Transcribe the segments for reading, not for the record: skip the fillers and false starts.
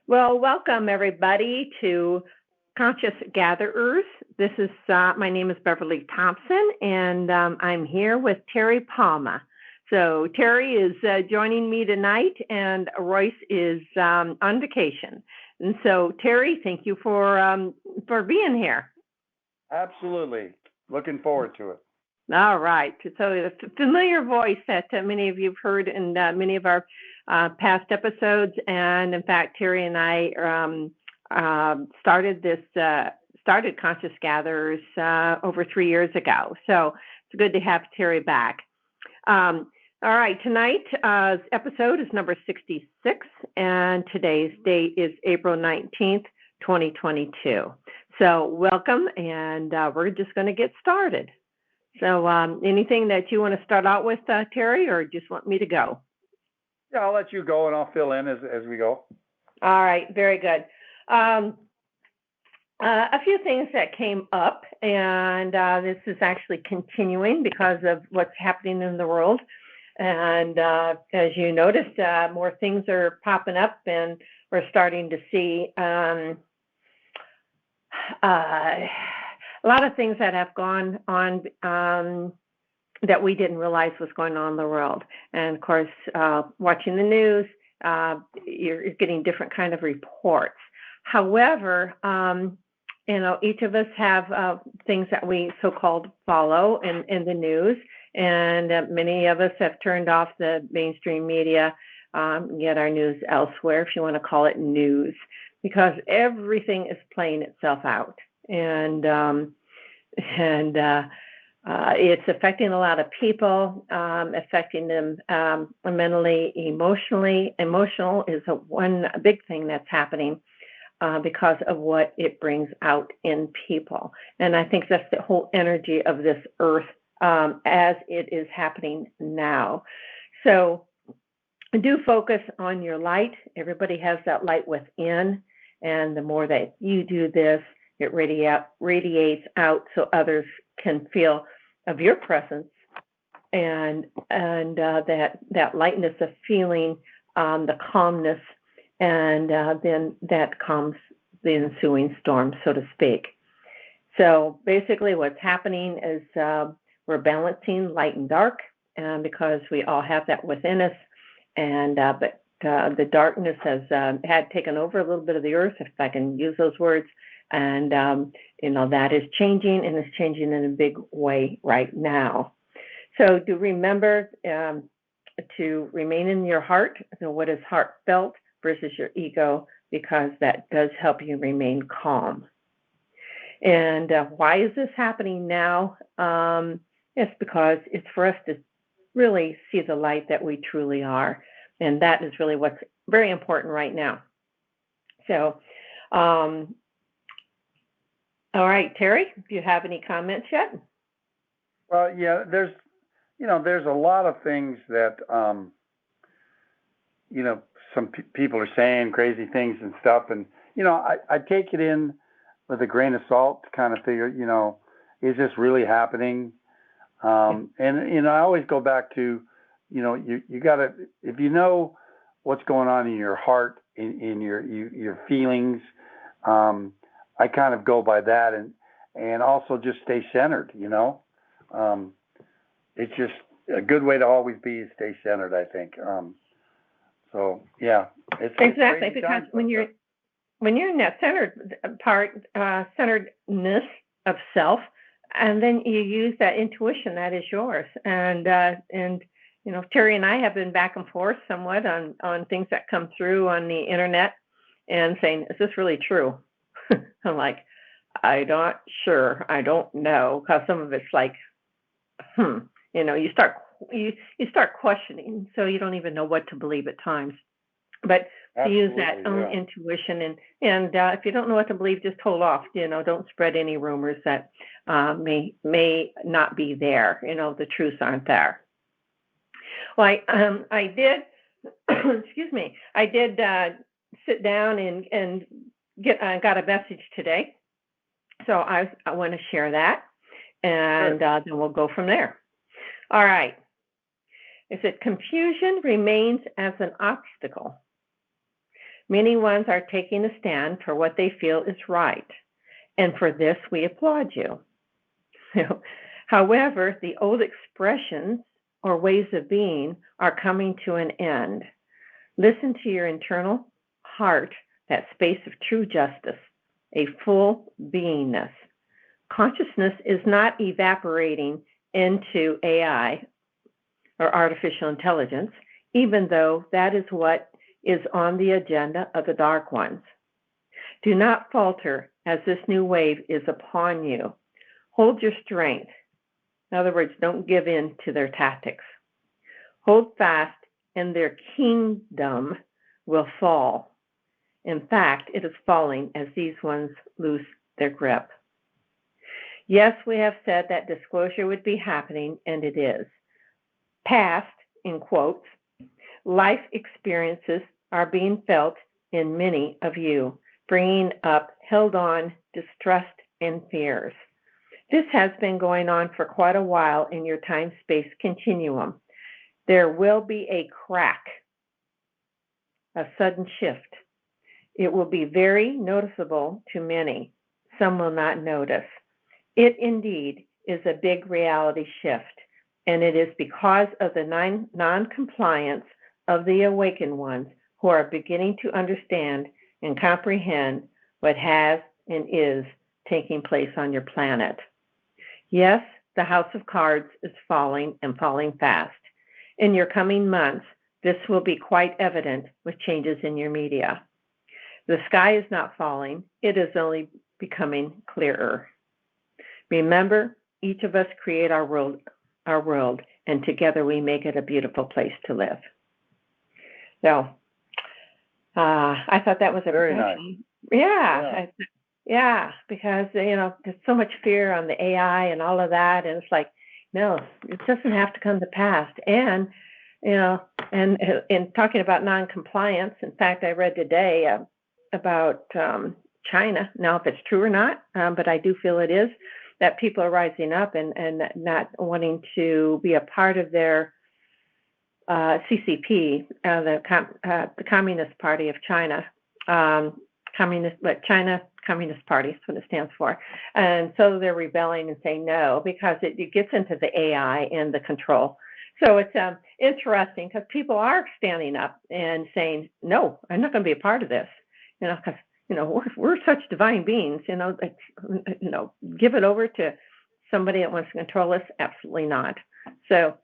Well, welcome everybody to Conscious Gatherers. This is my name is Beverly Thompson, and I'm here with Terry Palma. So Terry is joining me tonight, and Royce is on vacation. And so Terry, thank you for being here. Absolutely. Looking forward to it. All right. So a familiar voice that many of you have heard in many of our past episodes, and in fact, Terry and I started Conscious Gatherers over 3 years ago. So it's good to have Terry back. All right, tonight's episode is number 66, and today's date is April 19th, 2022. So welcome, and we're just going to get started. So anything that you want to start out with, Terry, or just want me to go? Yeah, I'll let you go and I'll fill in as we go. All right, very good. A few things that came up, and this is actually continuing because of what's happening in the world. And as you noticed, more things are popping up, and we're starting to see a lot of things that have gone on that we didn't realize was going on in the world. And of course, watching the news, you're getting different kind of reports. However, each of us have things that we so-called follow in the news, and many of us have turned off the mainstream media, get our news elsewhere, if you want to call it news, because everything is playing itself out. And it's affecting a lot of people, affecting them mentally, emotionally. Emotional is one big thing that's happening because of what it brings out in people. And I think that's the whole energy of this earth as it is happening now. So do focus on your light. Everybody has that light within. And the more that you do this, it radiates out so others can feel of your presence and that lightness of feeling, the calmness, and then that calms the ensuing storm, so to speak. So basically what's happening is we're balancing light and dark because we all have that within us, and but the darkness has had taken over a little bit of the earth, if I can use those words. And, that is changing, and it's changing in a big way right now. So do remember to remain in your heart, what is heartfelt versus your ego, because that does help you remain calm. And why is this happening now? It's because it's for us to really see the light that we truly are. And that is really what's very important right now. So, all right, Terry, do you have any comments yet? Well, yeah, there's a lot of things that, some people are saying crazy things and stuff. And, I take it in with a grain of salt to kind of figure, is this really happening? And, I always go back to, you got to, if you know what's going on in your heart, in your feelings, I kind of go by that, and also just stay centered, it's just a good way to always be is stay centered, I think. So yeah, it's exactly, because when you're in that centered part, centeredness of self, and then you use that intuition that is yours, and Terry and I have been back and forth somewhat on things that come through on the internet, and saying, is this really true? I'm like, I'm not sure. I don't know, because some of it's like, you start questioning, so you don't even know what to believe at times. But to use that own intuition, and if you don't know what to believe, just hold off. Don't spread any rumors that may not be there. The truths aren't there. Well, I did. Excuse me. I did sit down and got a message today, so I want to share that, and then we'll go from there. All right. Is it confusion remains as an obstacle? Many ones are taking a stand for what they feel is right, and for this we applaud you. However, the old expressions or ways of being are coming to an end. Listen to your internal heart, that space of true justice, a full beingness. Consciousness is not evaporating into AI or artificial intelligence, even though that is what is on the agenda of the dark ones. Do not falter as this new wave is upon you. Hold your strength. In other words, don't give in to their tactics. Hold fast, and their kingdom will fall. In fact, it is falling as these ones lose their grip. Yes, we have said that disclosure would be happening, and it is. Past, in quotes, life experiences are being felt in many of you, bringing up held on distrust and fears. This has been going on for quite a while in your time-space continuum. There will be a crack, a sudden shift. It will be very noticeable to many. Some will not notice. It indeed is a big reality shift, and it is because of the non-compliance of the awakened ones who are beginning to understand and comprehend what has and is taking place on your planet. Yes, the house of cards is falling and falling fast. In your coming months, this will be quite evident with changes in your media. The sky is not falling, it is only becoming clearer. Remember, each of us create our world, and together we make it a beautiful place to live. So, I thought that was a very nice. Yeah, because there's so much fear on the AI and all of that, and it's like, no, it doesn't have to come to pass. And and in talking about non-compliance, in fact, I read today about China. Now, if it's true or not, but I do feel it is, that people are rising up and not wanting to be a part of their CCP, the Communist Party of China. China Communist Party is what it stands for. And so they're rebelling and saying no, because it gets into the AI and the control. So it's interesting because people are standing up and saying, no, I'm not going to be a part of this, because, we're such divine beings, give it over to somebody that wants to control us? Absolutely not. So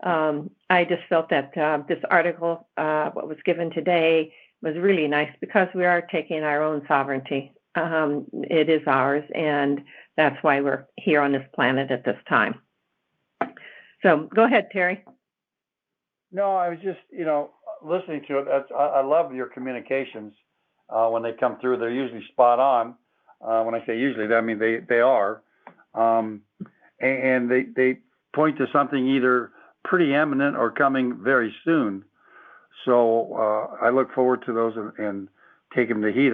I just felt that this article, what was given today, was really nice because we are taking our own sovereignty. It is ours, and that's why we're here on this planet at this time. So go ahead, Terry. No, I was just, listening to it. I love your communications when they come through. They're usually spot on. When I say usually, I mean they are, and they point to something either pretty imminent or coming very soon. So I look forward to those and take them to heed.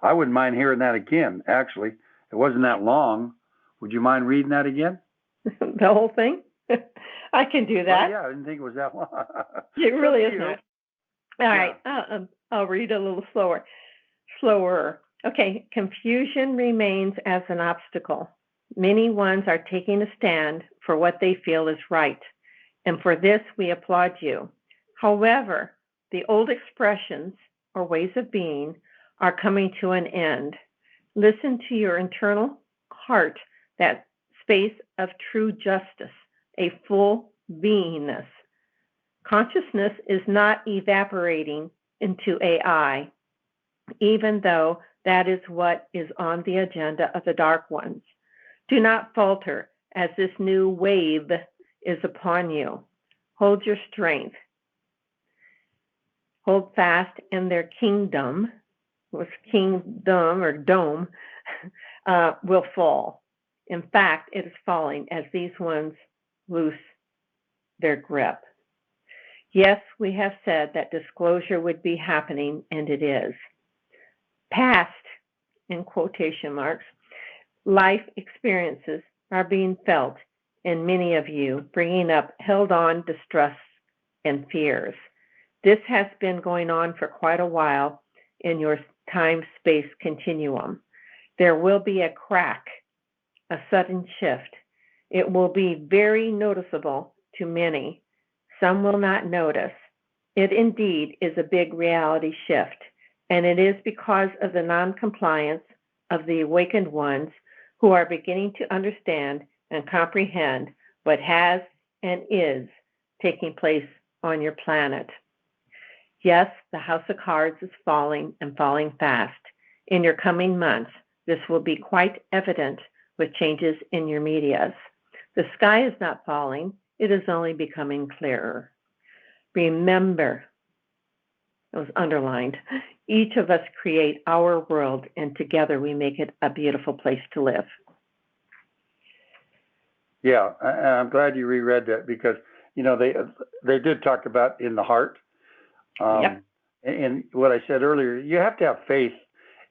I wouldn't mind hearing that again. Actually, it wasn't that long. Would you mind reading that again? The whole thing? I can do that. Well, yeah, I didn't think it was that long. It really is not. All right, I'll read a little slower. Okay, confusion remains as an obstacle. Many ones are taking a stand for what they feel is right, and for this we applaud you. However, the old expressions or ways of being are coming to an end. Listen to your internal heart, that space of true justice, a full beingness. Consciousness is not evaporating into AI, even though that is what is on the agenda of the dark ones. Do not falter as this new wave is upon you. Hold your strength. Hold fast, and their kingdom, was kingdom or dome, will fall. In fact, it is falling as these ones loose their grip. Yes, we have said that disclosure would be happening, and it is. Past, in quotation marks, life experiences are being felt in many of you, bringing up held-on distrust and fears. This has been going on for quite a while in your time-space continuum. There will be a crack, a sudden shift. It will be very noticeable to many. Some will not notice. It indeed is a big reality shift, and it is because of the non-compliance of the awakened ones who are beginning to understand and comprehend what has and is taking place on your planet. Yes, the house of cards is falling and falling fast. In your coming months, this will be quite evident with changes in your medias. The sky is not falling, it is only becoming clearer. Remember, it was underlined, each of us create our world, and together we make it a beautiful place to live. Yeah, and I'm glad you reread that because, they did talk about in the heart. Yep. And what I said earlier, you have to have faith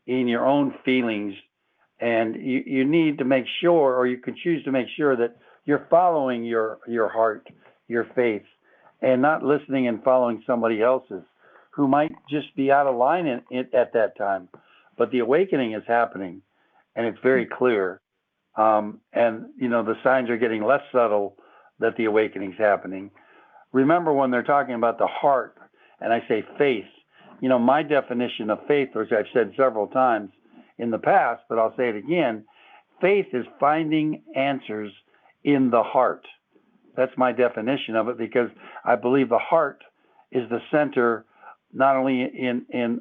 in your own feelings, and you need to make sure, or you can choose to make sure that you're following your heart, your faith, and not listening and following somebody else's who might just be out of line at that time. But the awakening is happening, and it's very clear. And, the signs are getting less subtle that the awakening's happening. Remember when they're talking about the heart, and I say faith, my definition of faith, which I've said several times in the past, but I'll say it again, faith is finding answers in the heart. That's my definition of it, because I believe the heart is the center, not only in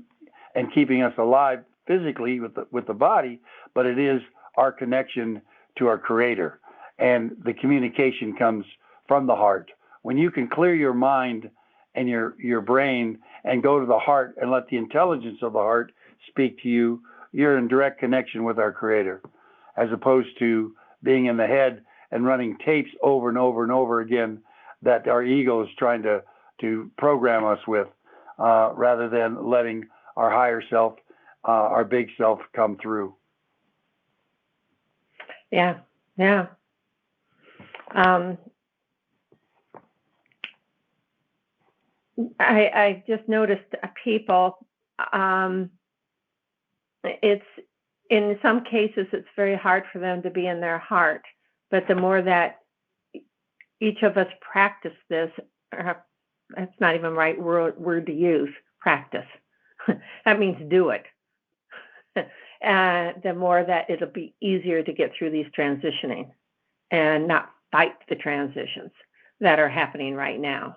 keeping us alive physically with the body, but it is our connection to our Creator, and the communication comes from the heart. When you can clear your mind and your brain and go to the heart and let the intelligence of the heart speak to you, you're in direct connection with our Creator, as opposed to being in the head and running tapes over and over and over again that our ego is trying to program us with, rather than letting our higher self, our big self, come through. Yeah. I just noticed people, it's in some cases it's very hard for them to be in their heart, but the more that each of us practice this, that's not even the right word to use, practice. That means do it. The more that it'll be easier to get through these transitioning and not fight the transitions that are happening right now.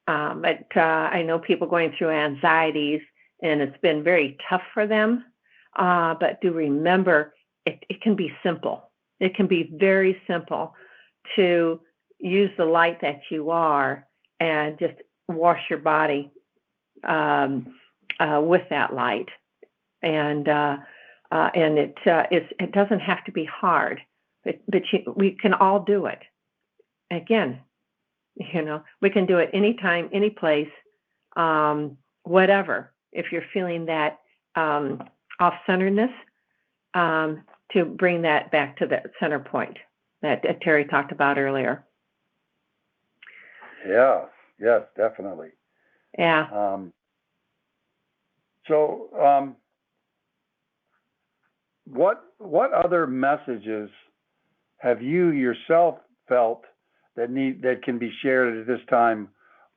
But I know people going through anxieties, and it's been very tough for them. But do remember, it can be simple. It can be very simple to use the light that you are and just wash your body with that light. And it doesn't have to be hard, but we can all do it. Again, we can do it anytime, any place, whatever. If you're feeling that off-centeredness, to bring that back to that center point that Terry talked about earlier. Yes, definitely. Yeah. What other messages have you yourself felt that can be shared at this time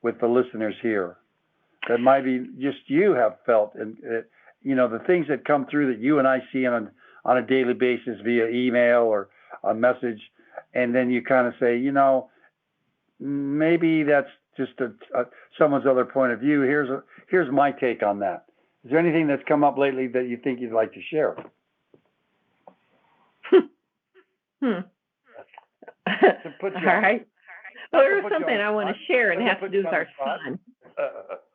with the listeners here, that might be just you have felt, and the things that come through that you and I see on a daily basis via email or a message, and then you kind of say, maybe that's just someone's other point of view. Here's my take on that. Is there anything that's come up lately that you think you'd like to share? All right. Well, there's something I want to share, and it has to do with our son.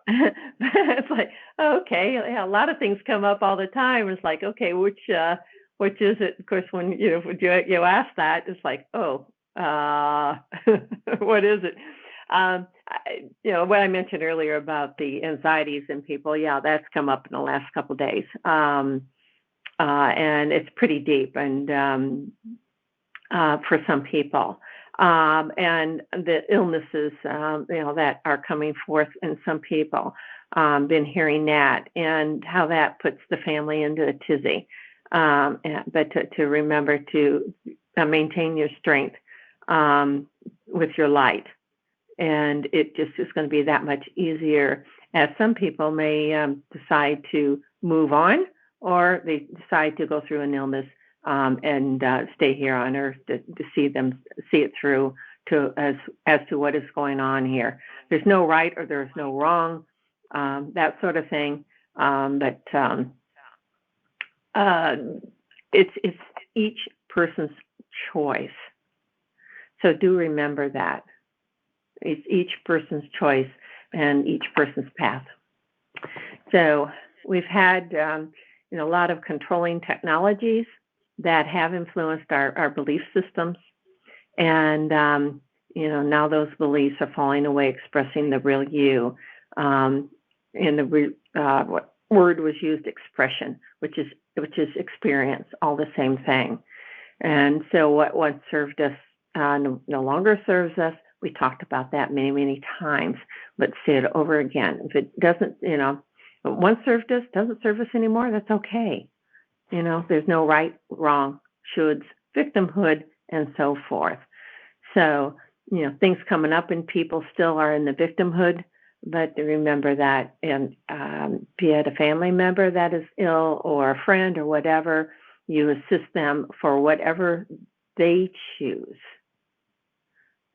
It's like, okay, yeah, a lot of things come up all the time. It's like, okay, which is it? Of course, when you ask that, it's like, what is it? What I mentioned earlier about the anxieties in people, yeah, that's come up in the last couple of days, and it's pretty deep, and for some people, and the illnesses, that are coming forth in some people. Been hearing that, and how that puts the family into a tizzy. But to remember to maintain your strength with your light, and it just is going to be that much easier, as some people may decide to move on, or they decide to go through an illness and stay here on Earth to see it through to as to what is going on here. There's no right or there's no wrong, that sort of thing. But it's each person's choice. So do remember that. It's each person's choice and each person's path. So we've had a lot of controlling technologies that have influenced our belief systems. And, now those beliefs are falling away, expressing the real you. And what word was used, expression, which is experience, all the same thing. And so what once served us no longer serves us. We talked about that many, many times. Let's say it over again. If it doesn't, what once served us doesn't serve us anymore, that's okay. There's no right, wrong, shoulds, victimhood, and so forth. So, things coming up and people still are in the victimhood, but remember that, and be it a family member that is ill or a friend or whatever, you assist them for whatever they choose.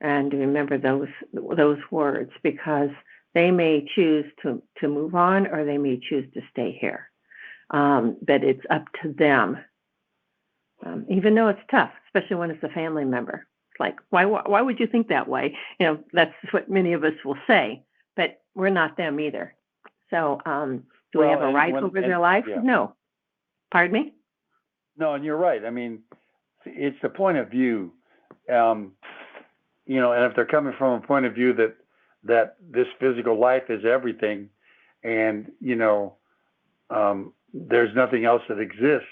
And remember those words, because they may choose to move on, or they may choose to stay here. But it's up to them, even though it's tough, especially when it's a family member. It's like, why would you think that way? That's what many of us will say, but we're not them either. So do we have a right over their life? Yeah. No. Pardon me? No, and you're right. I mean, it's the point of view. And if they're coming from a point of view that this physical life is everything, and there's nothing else that exists.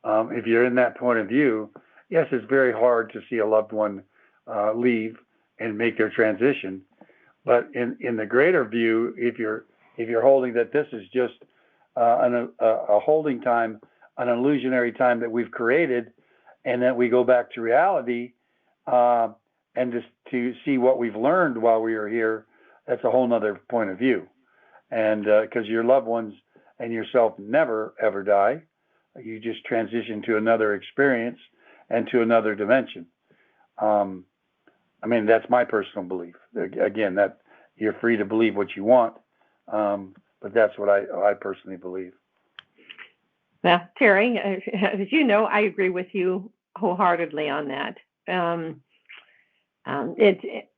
If you're in that point of view, yes, it's very hard to see a loved one leave and make their transition. But in the greater view, if you're holding that this is just a holding time, an illusionary time that we've created, and that we go back to reality, and just to see what we've learned while we are here, that's a whole nother point of view. And because your loved ones and yourself never, ever die. You just transition to another experience and to another dimension. That's my personal belief. Again, that you're free to believe what you want, but that's what I personally believe. Well, Terry, as you know, I agree with you wholeheartedly on that. I'm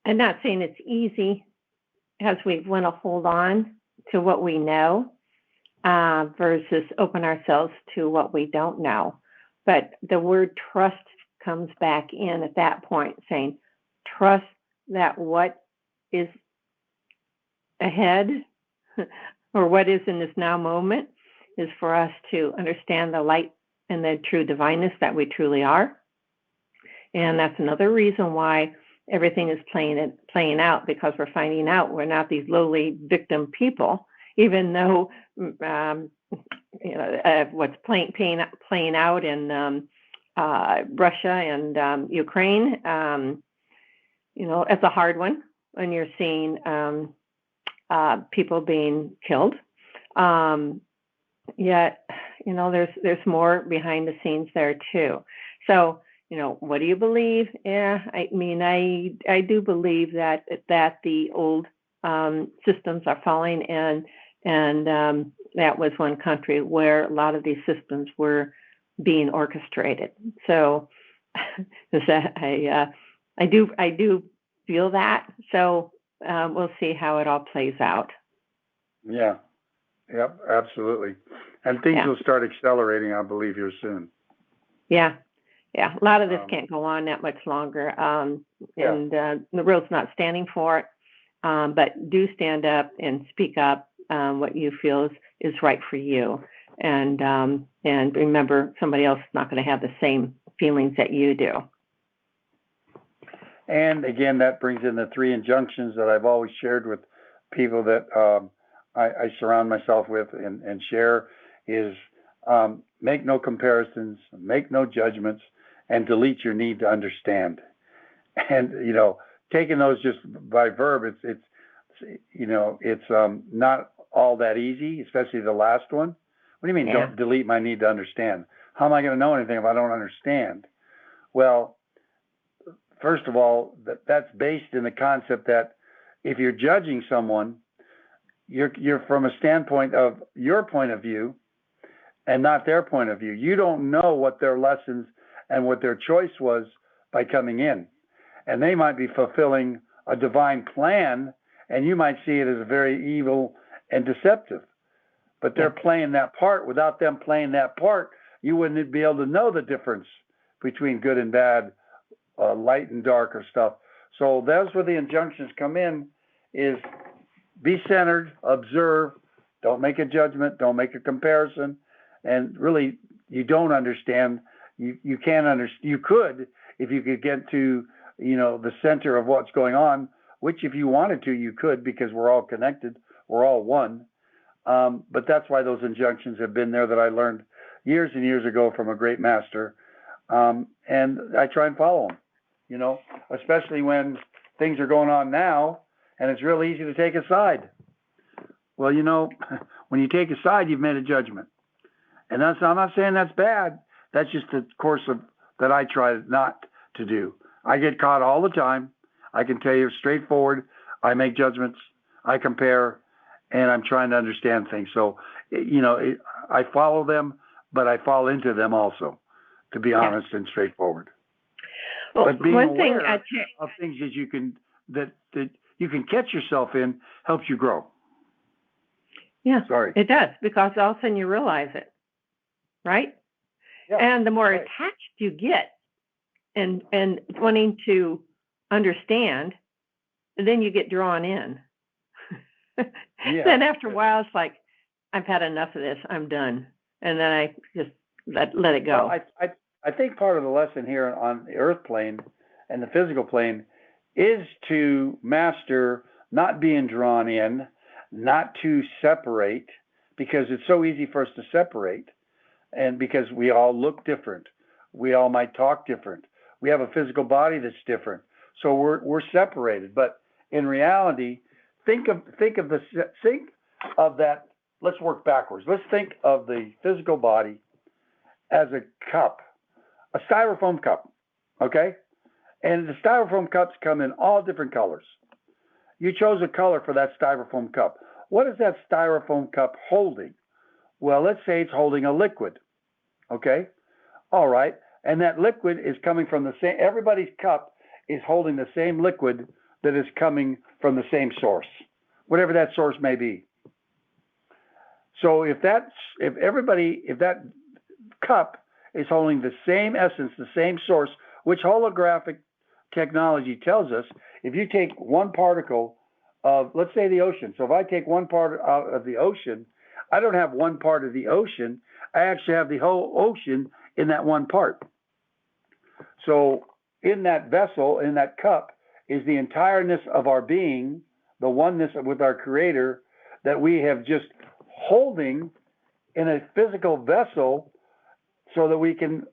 not saying it's easy, as we want to hold on to what we know versus open ourselves to what we don't know. But the word trust comes back in at that point, saying trust that what is ahead or what is in this now moment is for us to understand the light and the true divineness that we truly are. And that's another reason why everything is playing out, because we're finding out we're not these lowly victim people, even though what's playing out in Russia and Ukraine, it's a hard one when you're seeing people being killed. Yet, there's more behind the scenes there too. So, what do you believe? Yeah, I do believe that the old systems are falling, and that was one country where a lot of these systems were being orchestrated. So I do feel that. So we'll see how it all plays out. Yeah. Yep, absolutely. And things will start accelerating, I believe, here soon. Yeah. Yeah, a lot of this can't go on that much longer, and the world's not standing for it. But do stand up and speak up what you feel is right for you, and remember, somebody else is not going to have the same feelings that you do. And again, that brings in the three injunctions that I've always shared with people that I surround myself with and share is make no comparisons, make no judgments, and delete your need to understand. And, taking those just by verb, it's not all that easy, especially the last one. What do you mean, don't delete my need to understand? How am I going to know anything if I don't understand? Well, first of all, that's based in the concept that if you're judging someone, you're from a standpoint of your point of view and not their point of view. You don't know what their lessons and what their choice was by coming in. And they might be fulfilling a divine plan, and you might see it as very evil and deceptive. But they're playing that part. Without them playing that part, you wouldn't be able to know the difference between good and bad, light and dark or stuff. So that's where the injunctions come in, is be centered, observe, don't make a judgment, don't make a comparison. And really, you don't understand. You can't understand. You could, if you could get to, the center of what's going on, which if you wanted to, you could, because we're all connected. We're all one. But that's why those injunctions have been there that I learned years and years ago from a great master. And I try and follow them, especially when things are going on now and it's real easy to take a side. Well, when you take a side, you've made a judgment. And I'm not saying that's bad. That's just the course that I try not to do. I get caught all the time. I can tell you straightforward. I make judgments. I compare, and I'm trying to understand things. So, I follow them, but I fall into them also, to be honest and straightforward. Well, but being one thing aware of things that you can catch yourself in helps you grow. Yeah, Sorry. It does, because all of a sudden you realize it, right? Yeah, and the more attached you get and wanting to understand, then you get drawn in. Then after a while, it's like, I've had enough of this. I'm done. And then I just let it go. Well, I think part of the lesson here on the earth plane and the physical plane is to master not being drawn in, not to separate, because it's so easy for us to separate. And because we all look different, we all might talk different. We have a physical body that's different, so we're separated. But in reality, think of that. Let's work backwards. Let's think of the physical body as a cup, a styrofoam cup, okay? And the styrofoam cups come in all different colors. You chose a color for that styrofoam cup. What is that styrofoam cup holding? Well, let's say it's holding a liquid, okay? All right, and that liquid is coming from the same, everybody's cup is holding the same liquid that is coming from the same source, whatever that source may be. So if that cup is holding the same essence, the same source, which holographic technology tells us, if you take one particle of, let's say, the ocean. So if I take one part out of the ocean, I don't have one part of the ocean. I actually have the whole ocean in that one part. So in that vessel, in that cup, is the entireness of our being, the oneness with our Creator that we have just holding in a physical vessel so that we can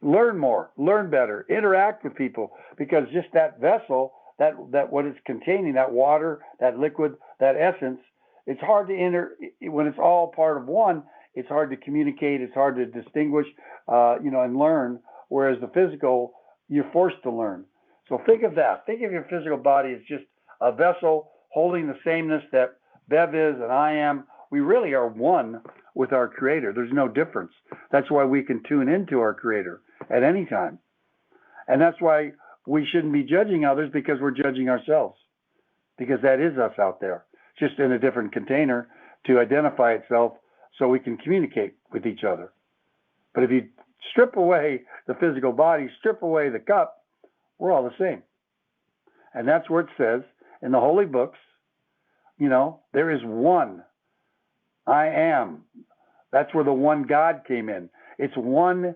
learn more, learn better, interact with people, because just that vessel, that what it's containing, that water, that liquid, that essence, it's hard to when it's all part of one, it's hard to communicate, it's hard to distinguish, and learn, whereas the physical, you're forced to learn. So think of that. Think of your physical body as just a vessel holding the sameness that Bev is and I am. We really are one with our Creator. There's no difference. That's why we can tune into our Creator at any time. And that's why we shouldn't be judging others, because we're judging ourselves, because that is us out there, just in a different container to identify itself so we can communicate with each other. But if you strip away the physical body, strip away the cup, we're all the same. And that's where it says in the holy books, there is one. I am. That's where the one God came in. It's one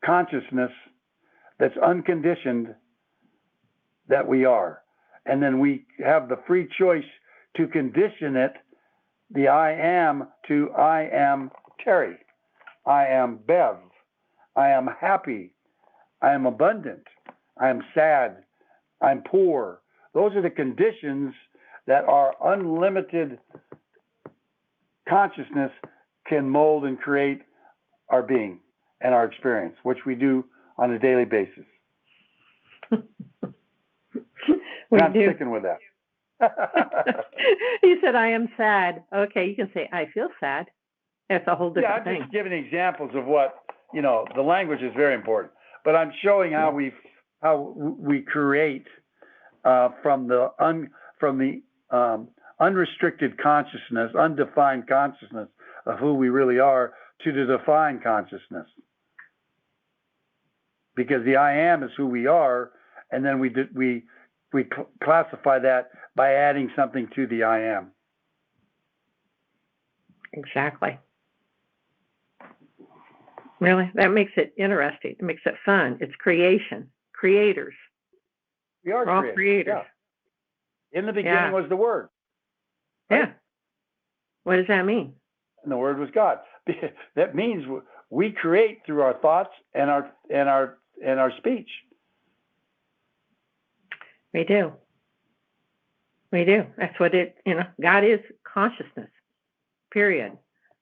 consciousness that's unconditioned that we are. And then we have the free choice to condition it, the I am, to I am Terry. I am Bev. I am happy. I am abundant. I am sad. I'm poor. Those are the conditions that our unlimited consciousness can mold and create our being and our experience, which we do on a daily basis. I'm sticking with that. You said, I am sad. Okay, you can say, I feel sad. That's a whole different thing. I'm just giving examples of what, the language is very important, but I'm showing how we create from the unrestricted consciousness, undefined consciousness of who we really are, to the defined consciousness. Because the I am is who we are, and then we classify that by adding something to the I am. Exactly. Really, that makes it interesting. It makes it fun. It's creation, creators. We are all creators. Yeah. In the beginning was the Word. Right? Yeah. What does that mean? And the Word was God. That means we create through our thoughts and our speech. We do. We do. That's what God is consciousness. Period.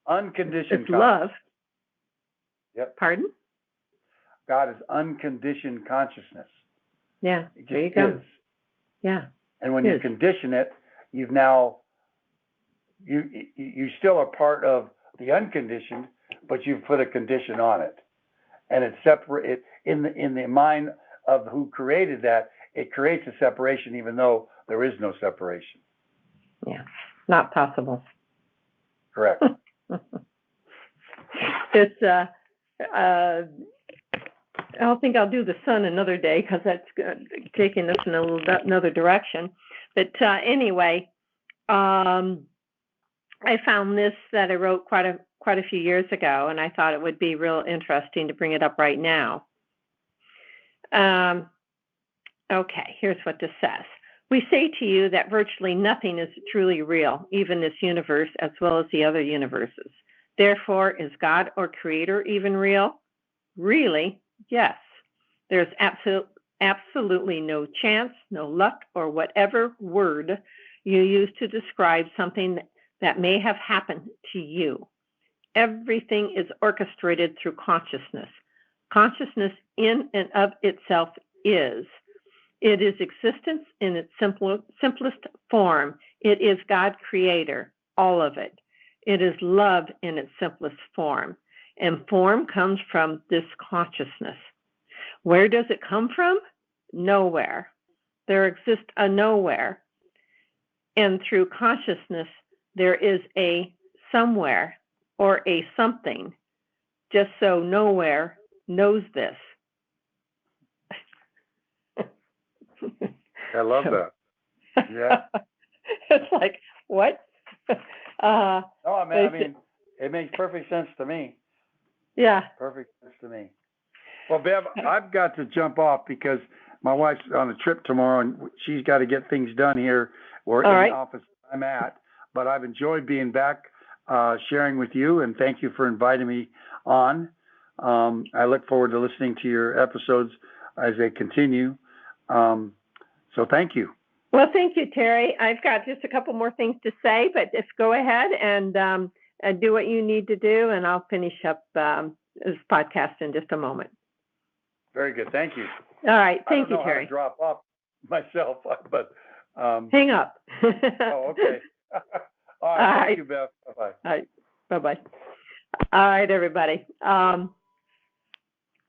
Unconditioned. It's love. Yep. Pardon? God is unconditioned consciousness. Yeah. There you go. Yeah. And when you condition it, you've now you still are part of the unconditioned, but you've put a condition on it, and it's separate. In the mind of who created that, it creates a separation, even though there is no separation. Yeah, not possible. Correct. It's I don't think I'll do the sun another day because that's taking us in another direction. But anyway, I found this that I wrote quite a few years ago, and I thought it would be real interesting to bring it up right now. Okay, here's what this says. We say to you that virtually nothing is truly real, even this universe as well as the other universes. Therefore, is God or Creator even real? Really, yes. There's absolutely no chance, no luck, or whatever word you use to describe something that may have happened to you. Everything is orchestrated through consciousness. Consciousness in and of itself is. It is existence in its simplest form. It is God Creator, all of it. It is love in its simplest form. And form comes from this consciousness. Where does it come from? Nowhere. There exists a nowhere. And through consciousness, there is a somewhere or a something. Just so nowhere knows this. I love that. Yeah. It's like, what? No, I mean, it makes perfect sense to me. Yeah. Perfect sense to me. Well, Bev, I've got to jump off because my wife's on a trip tomorrow and she's got to get things done here or in the office I'm at. But I've enjoyed being back, sharing with you, and thank you for inviting me on. I look forward to listening to your episodes as they continue. So thank you. Well, thank you, Terry. I've got just a couple more things to say, but just go ahead and do what you need to do, and I'll finish up this podcast in just a moment. Very good. Thank you. All right. Thank you, Terry. I don't know how to drop off myself, but hang up. Oh, okay. All right. Thank you, Beth. Bye-bye. All right. Bye-bye. All right, everybody.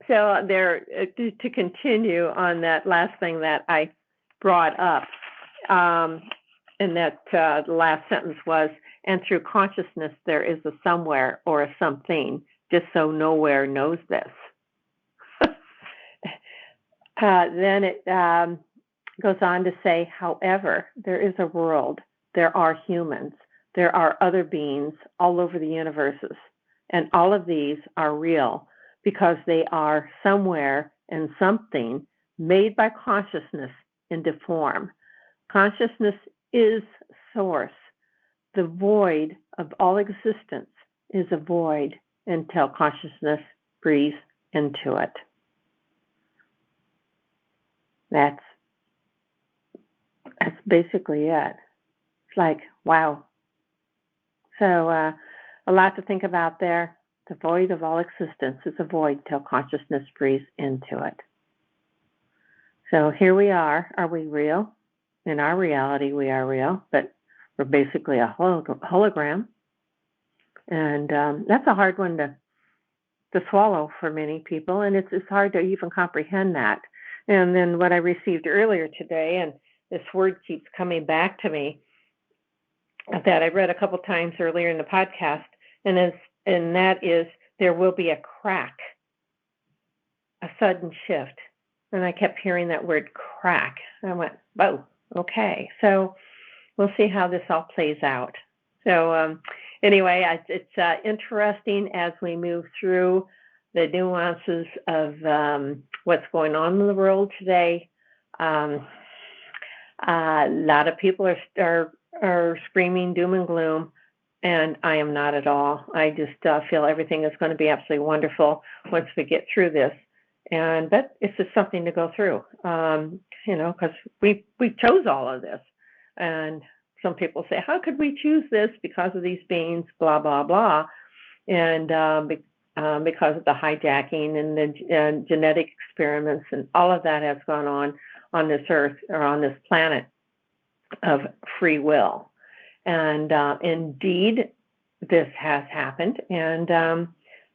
So there, to continue on that last thing that I brought up, and that the last sentence was, and through consciousness there is a somewhere or a something, just so nowhere knows this. Then it goes on to say, however, there is a world, there are humans, there are other beings all over the universes, and all of these are real because they are somewhere and something made by consciousness into form. Consciousness is source. The void of all existence is a void until consciousness breathes into it. That's basically it. It's like, wow. So a lot to think about there. The void of all existence is a void till consciousness breathes into it. So here we are. Are we real? In our reality, we are real, but we're basically a hologram. And that's a hard one to swallow for many people, and it's hard to even comprehend that. And then what I received earlier today, and this word keeps coming back to me, that I read a couple times earlier in the podcast, and that is there will be a crack, a sudden shift. And I kept hearing that word crack. I went, whoa, okay. So we'll see how this all plays out. So anyway, it's interesting as we move through the nuances of what's going on in the world today. A lot of people are screaming doom and gloom, and I am not at all. I just feel everything is going to be absolutely wonderful once we get through this. But it's just something to go through, because we chose all of this. And some people say, how could we choose this because of these beings, blah, blah, blah. And because of the hijacking and the genetic experiments and all of that has gone on this earth or on this planet of free will. And indeed, this has happened. And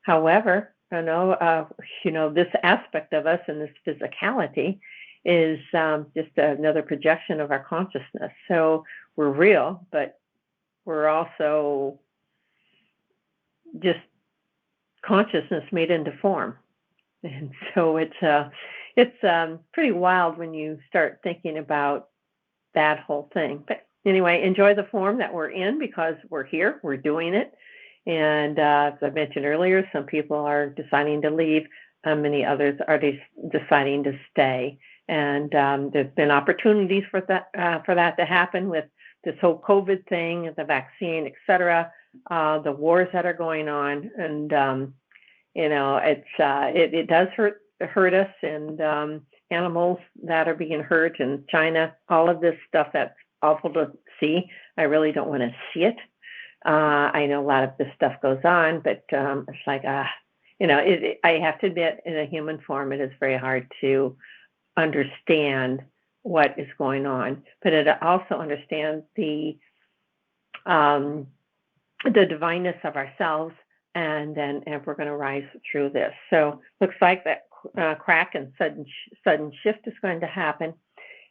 however, this aspect of us and this physicality is just another projection of our consciousness. So we're real, but we're also just consciousness made into form. And so it's pretty wild when you start thinking about that whole thing. But anyway, enjoy the form that we're in because we're here, we're doing it. And as I mentioned earlier, some people are deciding to leave, many others are deciding to stay. And there's been opportunities for that to happen with this whole COVID thing, the vaccine, et cetera, the wars that are going on. And, it does hurt us, and animals that are being hurt in China, all of this stuff that's awful to see. I really don't want to see it. I know a lot of this stuff goes on, but it's like, I have to admit, in a human form, it is very hard to understand what is going on. But it also understands the divineness of ourselves, and we're going to rise through this. So looks like that crack and sudden shift is going to happen.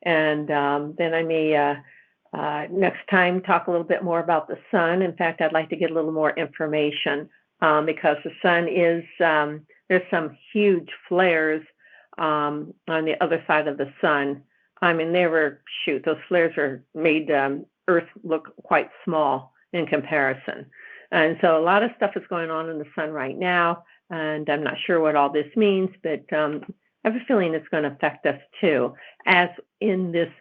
And then I may next time talk a little bit more about the sun. In fact, I'd like to get a little more information because the sun is, there's some huge flares on the other side of the sun. I mean, those flares are made Earth look quite small in comparison. And so a lot of stuff is going on in the sun right now, and I'm not sure what all this means, but I have a feeling it's going to affect us too, as in this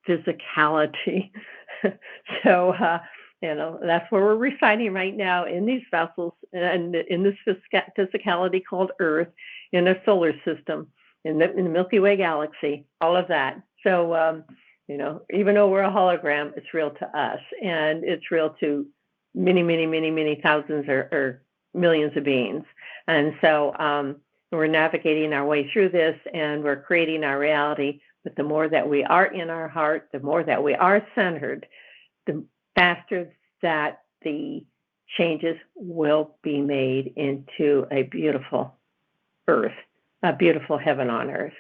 physicality. So, that's where we're residing right now in these vessels and in this physicality called Earth, in the solar system, in the Milky Way galaxy, all of that. So, even though we're a hologram, it's real to us, and it's real to many, many, many, many thousands or millions of beings. And so we're navigating our way through this, and we're creating our reality. But the more that we are in our heart, the more that we are centered, the faster that the changes will be made into a beautiful earth, a beautiful heaven on earth.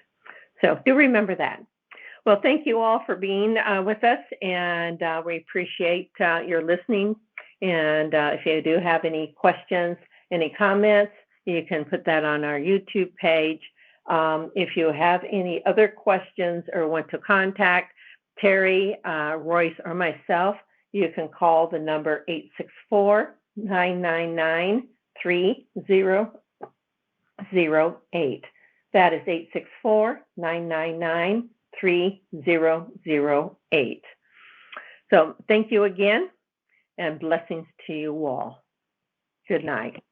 So do remember that. Well, thank you all for being with us, and we appreciate your listening. And if you do have any questions, any comments, you can put that on our YouTube page. If you have any other questions or want to contact Terry, Royce, or myself, you can call the number 864-999-3076. 3008. That is 864-999-3008. So thank you again, and blessings to you all. Good night.